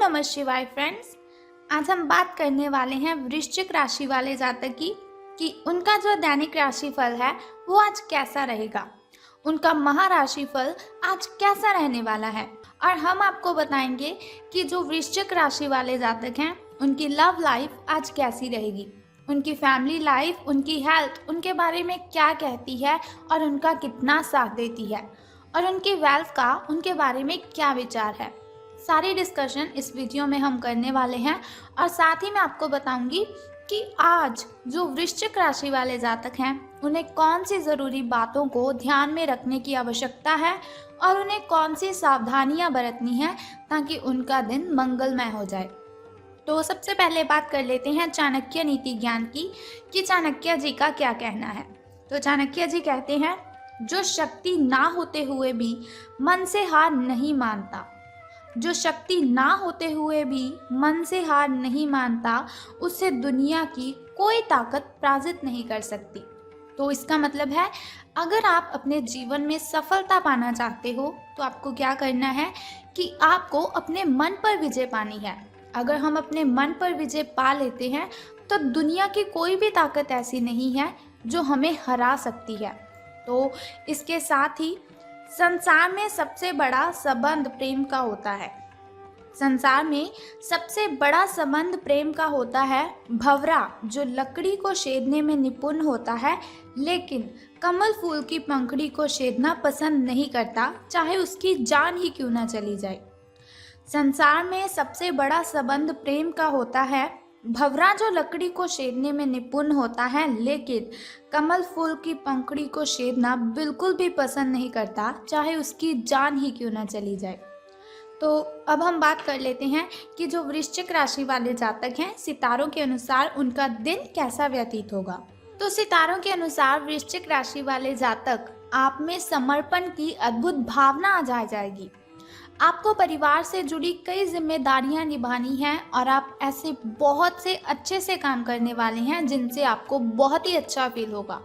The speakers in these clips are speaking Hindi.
नमः शिवाय फ्रेंड्स। आज हम बात करने वाले हैं वृश्चिक राशि वाले जातक की कि उनका जो दैनिक राशिफल है वो आज कैसा रहेगा, उनका महाराशिफल आज कैसा रहने वाला है। और हम आपको बताएंगे कि जो वृश्चिक राशि वाले जातक हैं उनकी लव लाइफ आज कैसी रहेगी, उनकी फैमिली लाइफ, उनकी हेल्थ उनके बारे में क्या कहती है और उनका कितना साथ देती है, और उनकी वेल्थ का उनके बारे में क्या विचार है। सारी डिस्कशन इस वीडियो में हम करने वाले हैं और साथ ही मैं आपको बताऊंगी कि आज जो वृश्चिक राशि वाले जातक हैं उन्हें कौन सी ज़रूरी बातों को ध्यान में रखने की आवश्यकता है और उन्हें कौन सी सावधानियां बरतनी है ताकि उनका दिन मंगलमय हो जाए। तो सबसे पहले बात कर लेते हैं चाणक्य नीति ज्ञान की कि चाणक्य जी का क्या कहना है। तो चाणक्य जी कहते हैं, जो शक्ति ना होते हुए भी मन से हार नहीं मानता, जो शक्ति ना होते हुए भी मन से हार नहीं मानता, उससे दुनिया की कोई ताकत पराजित नहीं कर सकती। तो इसका मतलब है, अगर आप अपने जीवन में सफलता पाना चाहते हो तो आपको क्या करना है कि आपको अपने मन पर विजय पानी है। अगर हम अपने मन पर विजय पा लेते हैं तो दुनिया की कोई भी ताकत ऐसी नहीं है जो हमें हरा सकती है। तो इसके साथ ही संसार में सबसे बड़ा संबंध प्रेम का होता है। संसार में सबसे बड़ा संबंध प्रेम का होता है। भंवरा जो लकड़ी को छेदने में निपुण होता है लेकिन कमल फूल की पंखड़ी को छेदना पसंद नहीं करता, चाहे उसकी जान ही क्यों ना चली जाए। संसार में सबसे बड़ा संबंध प्रेम का होता है। भंवरा जो लकड़ी को छेदने में निपुण होता है लेकिन कमल फूल की पंखड़ी को छेदना बिल्कुल भी पसंद नहीं करता, चाहे उसकी जान ही क्यों ना चली जाए। तो अब हम बात कर लेते हैं कि जो वृश्चिक राशि वाले जातक हैं, सितारों के अनुसार उनका दिन कैसा व्यतीत होगा। तो सितारों के अनुसार वृश्चिक राशि वाले जातक, आप में समर्पण की अद्भुत भावना आ जाएगी। आपको परिवार से जुड़ी कई जिम्मेदारियां निभानी हैं और आप ऐसे बहुत से अच्छे से काम करने वाले हैं जिनसे आपको बहुत ही अच्छा फील होगा।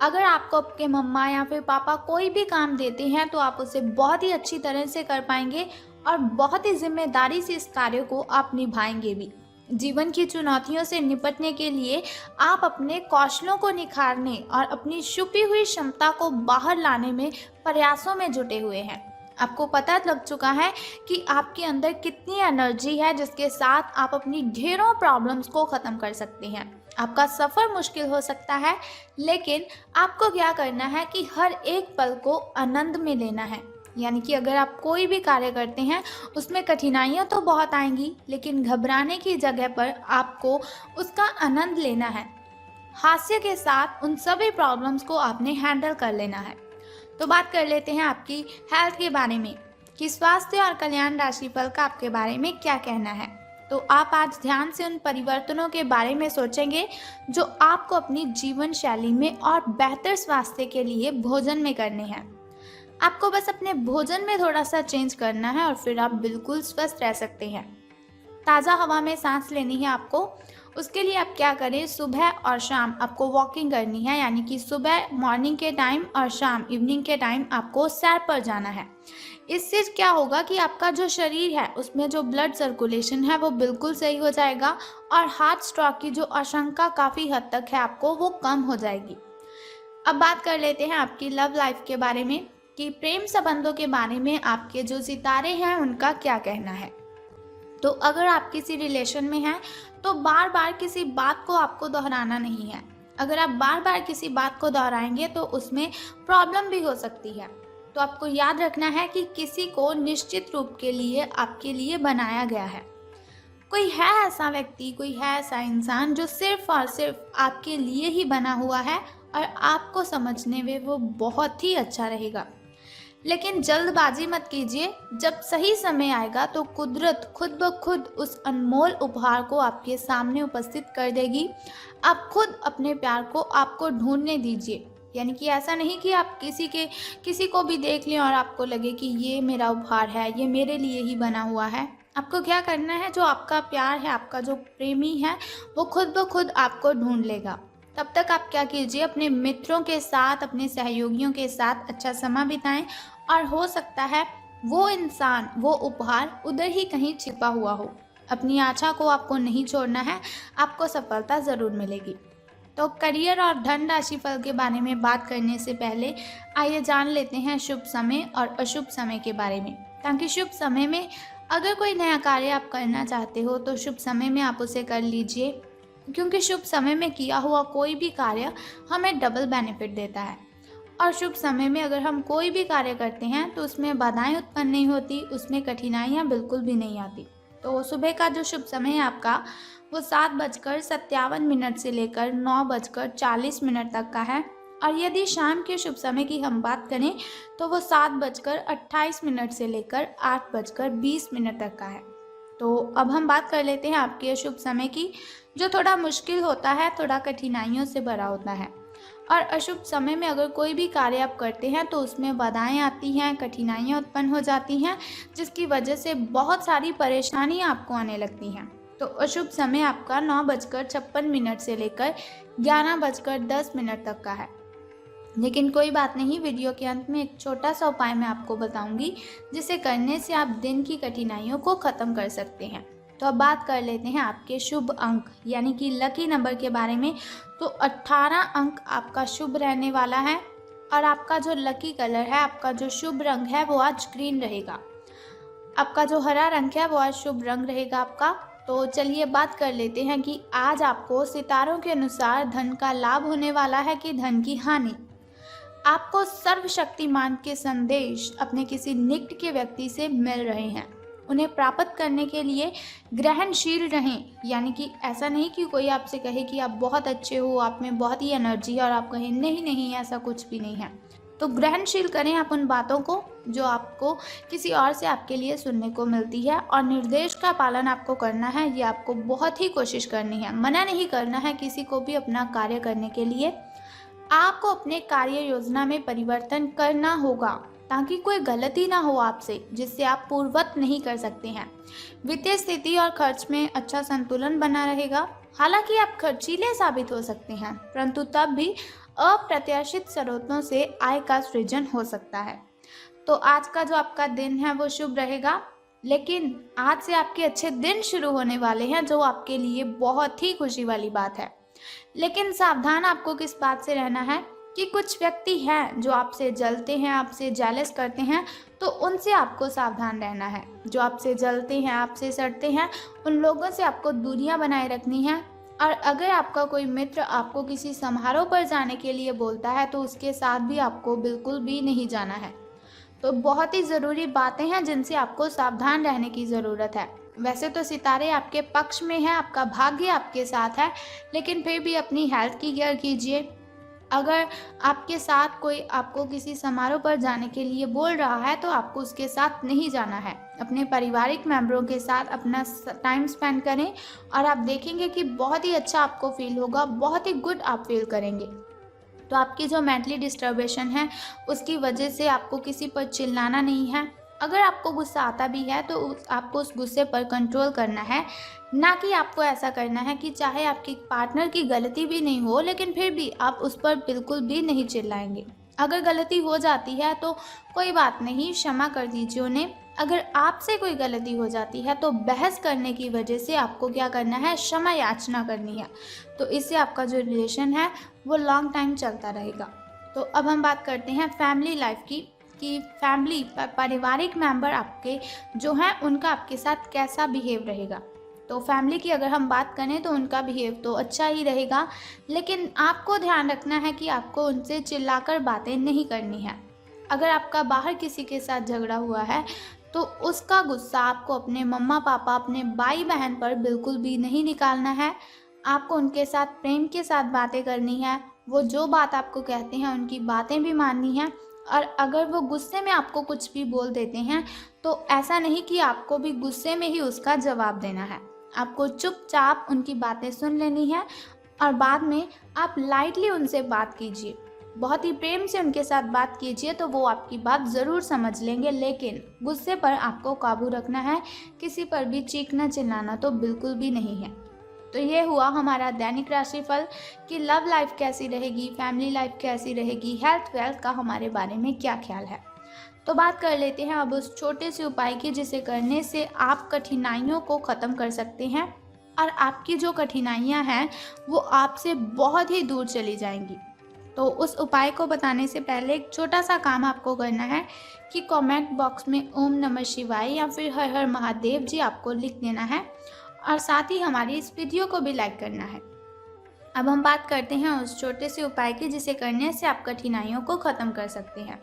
अगर आपको आपके मम्मा या फिर पापा कोई भी काम देते हैं तो आप उसे बहुत ही अच्छी तरह से कर पाएंगे और बहुत ही जिम्मेदारी से इस कार्य को आप निभाएंगे भी। जीवन की चुनौतियों से निपटने के लिए आप अपने कौशलों को निखारने और अपनी छुपी हुई क्षमता को बाहर लाने में प्रयासों में जुटे हुए हैं। आपको पता लग चुका है कि आपके अंदर कितनी एनर्जी है जिसके साथ आप अपनी ढेरों प्रॉब्लम्स को ख़त्म कर सकते हैं। आपका सफ़र मुश्किल हो सकता है लेकिन आपको क्या करना है कि हर एक पल को आनंद में लेना है। यानी कि अगर आप कोई भी कार्य करते हैं उसमें कठिनाइयाँ तो बहुत आएंगी लेकिन घबराने की जगह पर आपको उसका आनंद लेना है। हास्य के साथ उन सभी प्रॉब्लम्स को आपने हैंडल कर लेना है। तो बात कर लेते हैं आपकी हेल्थ के बारे में कि स्वास्थ्य और कल्याण राशिफल का आपके बारे में क्या कहना है। तो आप आज ध्यान से उन परिवर्तनों के बारे में सोचेंगे जो आपको अपनी जीवन शैली में और बेहतर स्वास्थ्य के लिए भोजन में करने हैं। आपको बस अपने भोजन में थोड़ा सा चेंज करना है और फिर आप बिल्कुल स्वस्थ रह सकते हैं। ताज़ा हवा में सांस लेनी है आपको। उसके लिए आप क्या करें, सुबह और शाम आपको वॉकिंग करनी है, यानी कि सुबह मॉर्निंग के टाइम और शाम इवनिंग के टाइम आपको सैर पर जाना है। इससे क्या होगा कि आपका जो शरीर है उसमें जो ब्लड सर्कुलेशन है वो बिल्कुल सही हो जाएगा और हार्ट स्ट्रोक की जो आशंका काफ़ी हद तक है आपको वो कम हो जाएगी। अब बात कर लेते हैं आपकी लव लाइफ के बारे में कि प्रेम संबंधों के बारे में आपके जो सितारे हैं उनका क्या कहना है। तो अगर आप किसी रिलेशन में हैं तो बार बार किसी बात को आपको दोहराना नहीं है। अगर आप बार बार किसी बात को दोहराएंगे तो उसमें प्रॉब्लम भी हो सकती है। तो आपको याद रखना है कि किसी को निश्चित रूप के लिए आपके लिए बनाया गया है। कोई है ऐसा व्यक्ति, कोई है ऐसा इंसान जो सिर्फ और सिर्फ आपके लिए ही बना हुआ है और आपको समझने में वो बहुत ही अच्छा रहेगा। लेकिन जल्दबाजी मत कीजिए, जब सही समय आएगा तो कुदरत खुद ब खुद उस अनमोल उपहार को आपके सामने उपस्थित कर देगी। आप खुद अपने प्यार को आपको ढूंढने दीजिए। यानी कि ऐसा नहीं कि आप किसी को भी देख लें और आपको लगे कि ये मेरा उपहार है, ये मेरे लिए ही बना हुआ है। आपको क्या करना है, जो आपका प्यार है, आपका जो प्रेमी है वो खुद ब खुद आपको ढूंढ लेगा। तब तक आप क्या कीजिए, अपने मित्रों के साथ, अपने सहयोगियों के साथ अच्छा समय बिताएं और हो सकता है वो इंसान, वो उपहार उधर ही कहीं छिपा हुआ हो। अपनी आशा को आपको नहीं छोड़ना है, आपको सफलता ज़रूर मिलेगी। तो करियर और धन राशि फल के बारे में बात करने से पहले आइए जान लेते हैं शुभ समय और अशुभ समय के बारे में, ताकि शुभ समय में अगर कोई नया कार्य आप करना चाहते हो तो शुभ समय में आप उसे कर लीजिए, क्योंकि शुभ समय में किया हुआ कोई भी कार्य हमें डबल बेनिफिट देता है। और शुभ समय में अगर हम कोई भी कार्य करते हैं तो उसमें बाधाएं उत्पन्न नहीं होती, उसमें कठिनाइयां बिल्कुल भी नहीं आती। तो सुबह का जो शुभ समय है आपका, वो 7:57 से लेकर 9:40 तक का है। और यदि शाम के शुभ समय की हम बात करें तो वो 7:28 से लेकर 8:20 तक का है। तो अब हम बात कर लेते हैं आपके अशुभ समय की, जो थोड़ा मुश्किल होता है, थोड़ा कठिनाइयों से भरा होता है। और अशुभ समय में अगर कोई भी कार्य आप करते हैं तो उसमें बाधाएं आती हैं, कठिनाइयाँ उत्पन्न हो जाती हैं, जिसकी वजह से बहुत सारी परेशानियाँ आपको आने लगती हैं। तो अशुभ समय आपका 9:56 से लेकर 11:10 तक का है। लेकिन कोई बात नहीं, वीडियो के अंत में एक छोटा सा उपाय मैं आपको बताऊंगी, जिसे करने से आप दिन की कठिनाइयों को ख़त्म कर सकते हैं। तो अब बात कर लेते हैं आपके शुभ अंक यानी कि लकी नंबर के बारे में। तो 18 अंक आपका शुभ रहने वाला है। और आपका जो लकी कलर है, आपका जो शुभ रंग है, वो आज ग्रीन रहेगा। आपका जो हरा रंग है वो आज शुभ रंग रहेगा आपका। तो चलिए बात कर लेते हैं कि आज आपको सितारों के अनुसार धन का लाभ होने वाला है कि धन की हानि। आपको सर्वशक्तिमान के संदेश अपने किसी निकट के व्यक्ति से मिल रहे हैं। उन्हें प्राप्त करने के लिए ग्रहणशील रहें, यानी कि ऐसा नहीं कि कोई आपसे कहे कि आप बहुत अच्छे हो, आप में बहुत ही एनर्जी है, और आप कहें नहीं नहीं ऐसा कुछ भी नहीं है। तो ग्रहणशील करें आप उन बातों को जो आपको किसी और से आपके लिए सुनने को मिलती है, और निर्देश का पालन आपको करना है। ये आपको बहुत ही कोशिश करनी है, मना नहीं करना है किसी को भी अपना कार्य करने के लिए। आपको अपने कार्य योजना में परिवर्तन करना होगा ताकि कोई गलती ना हो आपसे, जिससे आप पूर्ववत नहीं कर सकते हैं। वित्तीय स्थिति और खर्च में अच्छा संतुलन बना रहेगा। हालांकि आप खर्चीले साबित हो सकते हैं, परंतु तब भी अप्रत्याशित स्रोतों से आय का सृजन हो सकता है। तो आज का जो आपका दिन है वो शुभ रहेगा, लेकिन आज से आपके अच्छे दिन शुरू होने वाले हैं, जो आपके लिए बहुत ही खुशी वाली बात है। लेकिन सावधान आपको किस बात से रहना है कि कुछ व्यक्ति हैं जो आपसे जलते हैं, आपसे जेलस करते हैं, तो उनसे आपको सावधान रहना है। जो आपसे जलते हैं, आपसे सड़ते हैं, उन लोगों से आपको दूरियां बनाए रखनी है। और अगर आपका कोई मित्र आपको किसी समारोह पर जाने के लिए बोलता है तो उसके साथ भी आपको बिल्कुल भी नहीं जाना है। तो बहुत ही ज़रूरी बातें हैं जिनसे आपको सावधान रहने की ज़रूरत है। वैसे तो सितारे आपके पक्ष में हैं, आपका भाग्य आपके साथ है, लेकिन फिर भी अपनी हेल्थ की केयर कीजिए। अगर आपके साथ कोई आपको किसी समारोह पर जाने के लिए बोल रहा है तो आपको उसके साथ नहीं जाना है। अपने पारिवारिक मेंबरों के साथ अपना टाइम स्पेंड करें, और आप देखेंगे कि बहुत ही अच्छा आपको फील होगा, बहुत ही गुड आप फील करेंगे। तो आपकी जो मेंटली डिस्टर्बेशन है उसकी वजह से आपको किसी पर चिल्लाना नहीं है। अगर आपको गुस्सा आता भी है तो आपको उस गुस्से पर कंट्रोल करना है, ना कि आपको ऐसा करना है कि चाहे आपकी पार्टनर की गलती भी नहीं हो लेकिन फिर भी आप उस पर बिल्कुल भी नहीं चिल्लाएंगे। अगर गलती हो जाती है तो कोई बात नहीं, क्षमा कर दीजिए उन्हें। अगर आपसे कोई गलती हो जाती है तो बहस करने की वजह से आपको क्या करना है, क्षमा याचना करनी है। तो इससे आपका जो रिलेशन है वो लॉन्ग टाइम चलता रहेगा। तो अब हम बात करते हैं फैमिली लाइफ की, कि फैमिली पारिवारिक मेंबर आपके जो हैं उनका आपके साथ कैसा बिहेव रहेगा। तो फैमिली की अगर हम बात करें तो उनका बिहेव तो अच्छा ही रहेगा, लेकिन आपको ध्यान रखना है कि आपको उनसे चिल्लाकर बातें नहीं करनी है। अगर आपका बाहर किसी के साथ झगड़ा हुआ है तो उसका गुस्सा आपको अपने मम्मा पापा, अपने भाई बहन पर बिल्कुल भी नहीं निकालना है। आपको उनके साथ प्रेम के साथ बातें करनी है। वो जो बात आपको कहते हैं उनकी बातें भी माननी है। और अगर वो गुस्से में आपको कुछ भी बोल देते हैं तो ऐसा नहीं कि आपको भी गुस्से में ही उसका जवाब देना है। आपको चुपचाप उनकी बातें सुन लेनी है, और बाद में आप लाइटली उनसे बात कीजिए, बहुत ही प्रेम से उनके साथ बात कीजिए, तो वो आपकी बात ज़रूर समझ लेंगे। लेकिन गुस्से पर आपको काबू रखना है, किसी पर भी चीखना चिल्लाना तो बिल्कुल भी नहीं है। तो ये हुआ हमारा दैनिक राशिफल कि लव लाइफ कैसी रहेगी, फैमिली लाइफ कैसी रहेगी, हेल्थ वेल्थ का हमारे बारे में क्या ख्याल है। तो बात कर लेते हैं अब उस छोटे से उपाय की जिसे करने से आप कठिनाइयों को ख़त्म कर सकते हैं और आपकी जो कठिनाइयाँ हैं वो आपसे बहुत ही दूर चली जाएंगी। तो उस उपाय को बताने से पहले एक छोटा सा काम आपको करना है कि कमेंट बॉक्स में ओम नमः शिवाय या फिर हर हर महादेव जी आपको लिख देना है और साथ ही हमारी इस वीडियो को भी लाइक करना है। अब हम बात करते हैं उस छोटे से उपाय की जिसे करने से आप कठिनाइयों को ख़त्म कर सकते हैं।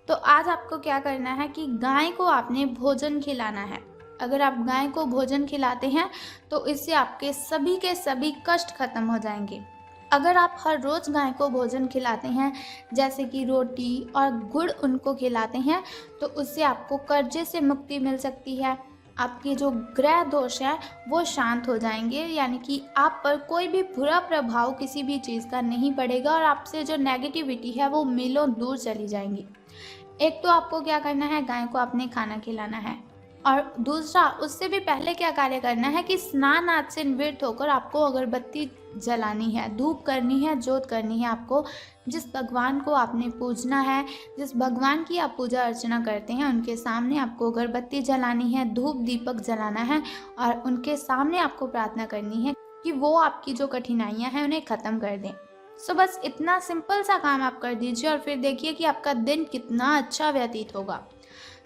तो आज आपको क्या करना है कि गाय को आपने भोजन खिलाना है। अगर आप गाय को भोजन खिलाते हैं तो इससे आपके सभी के सभी कष्ट खत्म हो जाएंगे। अगर आप हर रोज़ गाय को भोजन खिलाते हैं जैसे कि रोटी और गुड़ उनको खिलाते हैं तो उससे आपको कर्जे से मुक्ति मिल सकती है। आपके जो ग्रह दोष है वो शांत हो जाएंगे, यानी कि आप पर कोई भी बुरा प्रभाव किसी भी चीज़ का नहीं पड़ेगा और आपसे जो नेगेटिविटी है वो मीलों दूर चली जाएंगी। एक तो आपको क्या करना है, गाय को आपने खाना खिलाना है और दूसरा उससे भी पहले क्या कार्य करना है कि स्नान आदि से निवृत्त होकर आपको अगरबत्ती जलानी है, धूप करनी है, जोत करनी है। आपको जिस भगवान को आपने पूजना है, जिस भगवान की आप पूजा अर्चना करते हैं उनके सामने आपको अगरबत्ती जलानी है, धूप दीपक जलाना है और उनके सामने आपको प्रार्थना करनी है कि वो आपकी जो कठिनाइयाँ हैं उन्हें ख़त्म कर दें। सो बस इतना सिंपल सा काम आप कर दीजिए और फिर देखिए कि आपका दिन कितना अच्छा व्यतीत होगा।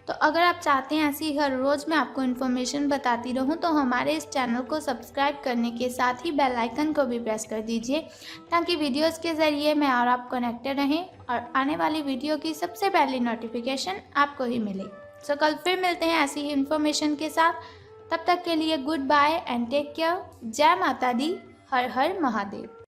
तो अगर आप चाहते हैं ऐसी हर रोज़ मैं आपको इन्फॉर्मेशन बताती रहूं तो हमारे इस चैनल को सब्सक्राइब करने के साथ ही बेल आइकन को भी प्रेस कर दीजिए ताकि वीडियोस के ज़रिए मैं और आप कनेक्टेड रहें और आने वाली वीडियो की सबसे पहली नोटिफिकेशन आपको ही मिले। सो कल फिर मिलते हैं ऐसी ही इन्फॉर्मेशन के साथ। तब तक के लिए good bye and take care. जय माता दी, हर हर महादेव।